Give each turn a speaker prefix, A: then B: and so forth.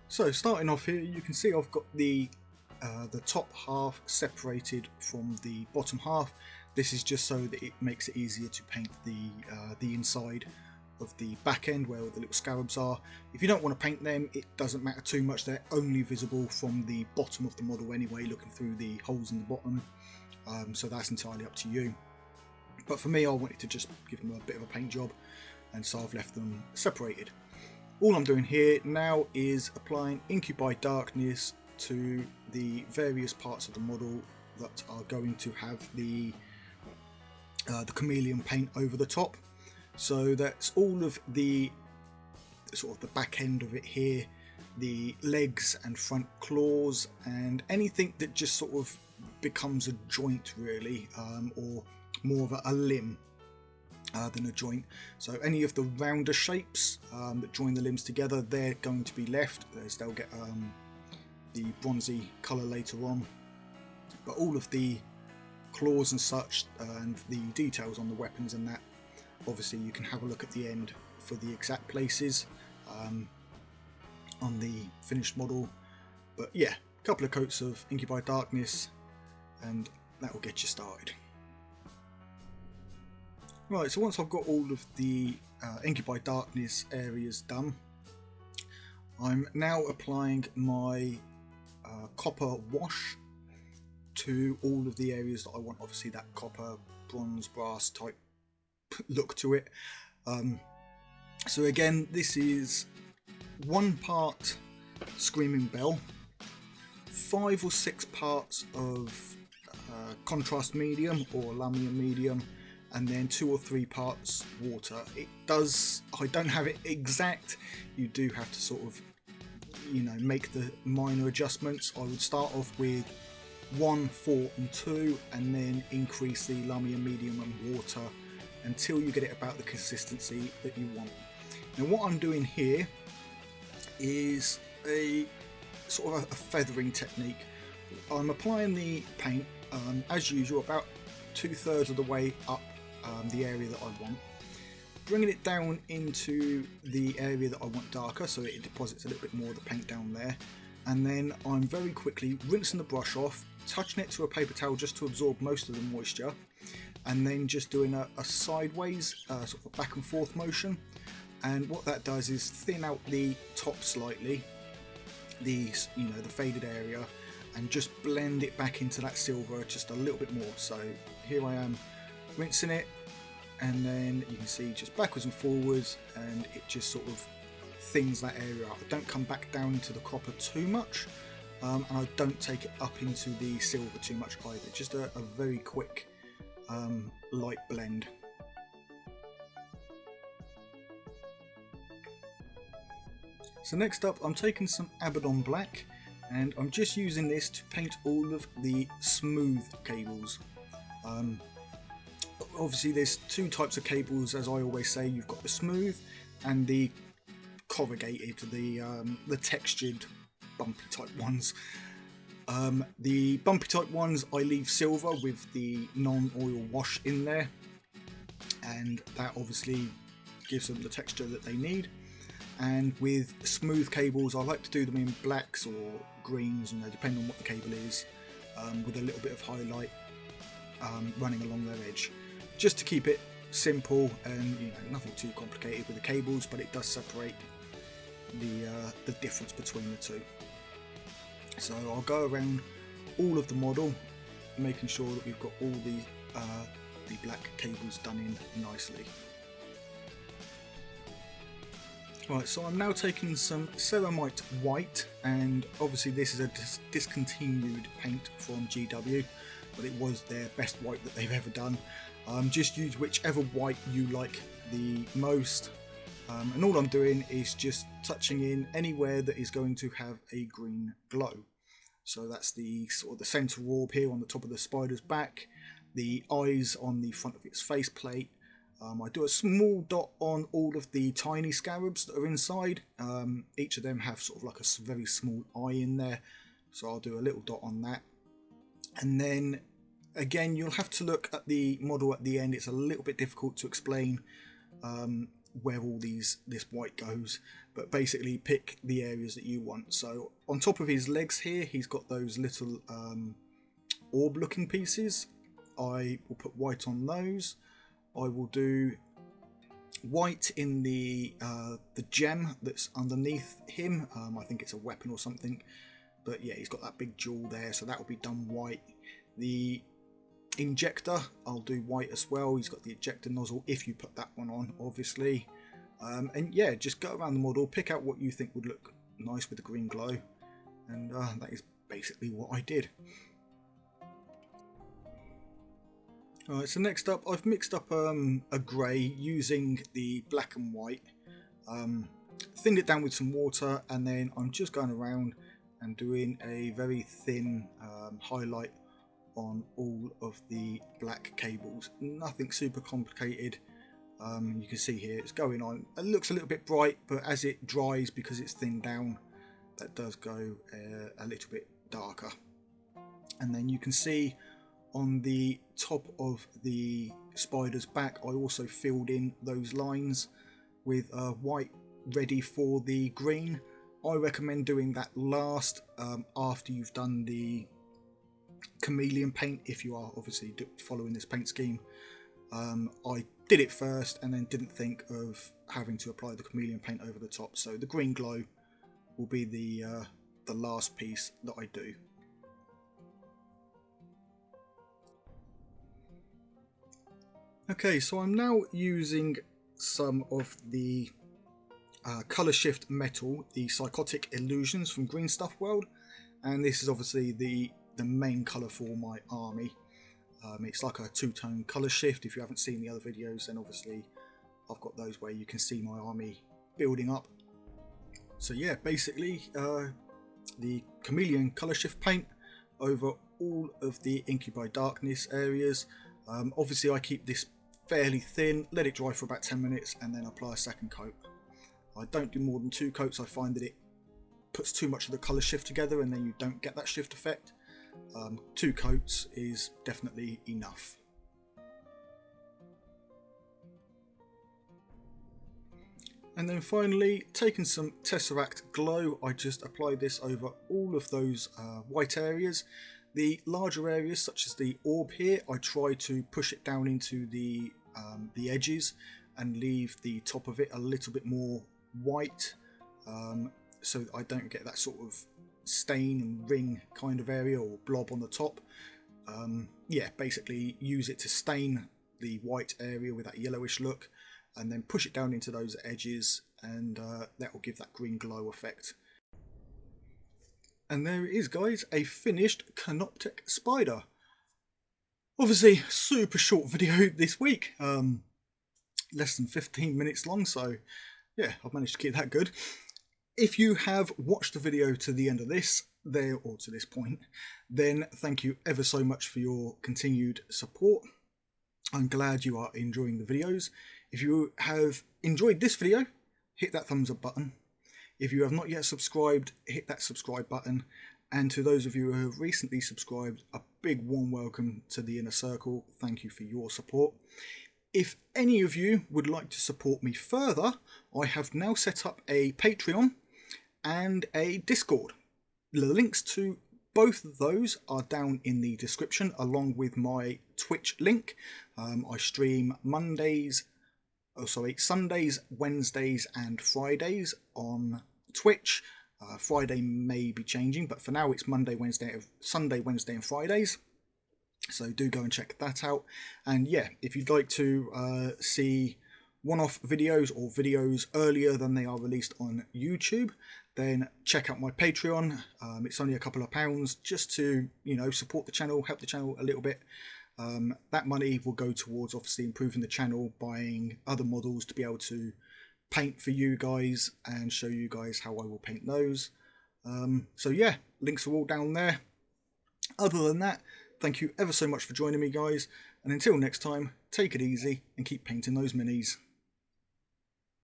A: So starting off here, you can see I've got the top half separated from the bottom half. This is just so that it makes it easier to paint the inside of the back end where all the little scarabs are. If you don't want to paint them, it doesn't matter too much. They're only visible from the bottom of the model anyway, looking through the holes in the bottom. So that's entirely up to you. But for me, I wanted to just give them a bit of a paint job, and so I've left them separated. All I'm doing here now is applying Incubi Darkness to the various parts of the model that are going to have the chameleon paint over the top. So that's all of the sort of the back end of it here, the legs and front claws, and anything that just sort of becomes a joint really, or more of a limb than a joint. So any of the rounder shapes that join the limbs together, they're going to be left, as they'll get the bronzy colour later on. But all of the claws and such, and the details on the weapons and that, obviously you can have a look at the end for the exact places on the finished model. But yeah, a couple of coats of Incubi Darkness and that will get you started. Right, so once I've got all of the Incubi Darkness areas done, I'm now applying my copper wash to all of the areas that I want, obviously that copper, bronze, brass type look to it. So again, this is 1 part Screaming Bell, 5 or 6 parts of contrast medium or Lamia medium, and then 2 or 3 parts water. I don't have it exact, you do have to sort of, you know, make the minor adjustments. I would start off with 1, 4 and 2 and then increase the Lamia medium and water until you get it about the consistency that you want. Now what I'm doing here is a sort of a feathering technique. I'm applying the paint as usual about 2/3 of the way up the area that I want, bringing it down into the area that I want darker so it deposits a little bit more of the paint down there, and then I'm very quickly rinsing the brush off, touching it to a paper towel just to absorb most of the moisture, and then just doing a sideways sort of a back and forth motion. And what that does is thin out the top slightly, the faded area, and just blend it back into that silver just a little bit more. So here I am rinsing it, and then you can see just backwards and forwards, and it just sort of thins that area out. I don't come back down into the copper too much, and I don't take it up into the silver too much either. Just a very quick light blend. So next up, I'm taking some Abaddon Black, and I'm just using this to paint all of the smooth cables. Obviously there's 2 types of cables, as I always say. You've got the smooth and the corrugated, the textured bumpy type ones. The bumpy type ones I leave silver with the non-oil wash in there, and that obviously gives them the texture that they need. And with smooth cables, I like to do them in blacks or greens, depending on what the cable is, with a little bit of highlight running along their edge, just to keep it simple and nothing too complicated with the cables, but it does separate the difference between the two. So I'll go around all of the model, making sure that we've got all the black cables done in nicely. Right, so I'm now taking some Ceramite White, and obviously this is a discontinued paint from GW, but it was their best white that they've ever done. Just use whichever white you like the most, and all I'm doing is just touching in anywhere that is going to have a green glow. So that's the sort of the centre orb here on the top of the Spyder's back, the eyes on the front of its faceplate. I do a small dot on all of the tiny scarabs that are inside. Each of them have sort of like a very small eye in there, so I'll do a little dot on that. And then again, you'll have to look at the model at the end. It's a little bit difficult to explain where all this white goes, but basically pick the areas that you want. So on top of his legs here, he's got those little orb looking pieces. I will put white on those. I will do white in the gem that's underneath him. I think it's a weapon or something, but yeah, he's got that big jewel there, so that will be done white. The injector, I'll do white as well. He's got the ejector nozzle, if you put that one on, obviously. And yeah, just go around the model, pick out what you think would look nice with the green glow, and that is basically what I did. Alright, so next up, I've mixed up a grey using the black and white, thinned it down with some water, and then I'm just going around and doing a very thin highlight on all of the black cables. Nothing super complicated. You can see here it's going on. It looks a little bit bright, but as it dries, because it's thinned down, that does go a little bit darker. And then you can see on the top of the Spyder's back, I also filled in those lines with white ready for the green. I recommend doing that last, after you've done the chameleon paint, if you are obviously following this paint scheme. I did it first and then didn't think of having to apply the chameleon paint over the top, so the green glow will be the last piece that I do. Okay, so I'm now using some of the colour shift metal, the Psychotic Illusions from Green Stuff World, and this is obviously the main colour for my army. It's like a two-tone colour shift. If you haven't seen the other videos, then obviously I've got those where you can see my army building up. So yeah, basically the chameleon colour shift paint over all of the Ink by Darkness areas. Obviously I keep this fairly thin, let it dry for about 10 minutes, and then apply a second coat. I don't do more than 2 coats. I find that it puts too much of the colour shift together and then you don't get that shift effect. 2 coats is definitely enough. And then finally, taking some Tesseract Glow, I just applied this over all of those white areas. The larger areas, such as the orb here, I try to push it down into the edges and leave the top of it a little bit more white, so I don't get that sort of stain and ring kind of area or blob on the top. Yeah, basically use it to stain the white area with that yellowish look, and then push it down into those edges, and that will give that green glow effect. And there it is, guys, a finished Canoptek Spyder. Obviously, super short video this week, less than 15 minutes long, so yeah, I've managed to keep that good. If you have watched the video to the end of this, or to this point, then thank you ever so much for your continued support. I'm glad you are enjoying the videos. If you have enjoyed this video, hit that thumbs up button. If you have not yet subscribed, hit that subscribe button. And to those of you who have recently subscribed, a big warm welcome to the inner circle. Thank you for your support. If any of you would like to support me further, I have now set up a Patreon and a Discord. The links to both of those are down in the description, along with my Twitch link. I stream Sundays, Wednesdays and Fridays on Twitch. Friday may be changing, but for now it's Sunday, Wednesday and Fridays. So do go and check that out. And yeah, if you'd like to see one-off videos or videos earlier than they are released on YouTube, then check out my Patreon. It's only a couple of pounds just to, support the channel, help the channel a little bit. That money will go towards obviously improving the channel, buying other models to be able to paint for you guys and show you guys how I will paint those. So yeah, links are all down there. Other than that, thank you ever so much for joining me, guys, and until next time, take it easy and keep painting those minis.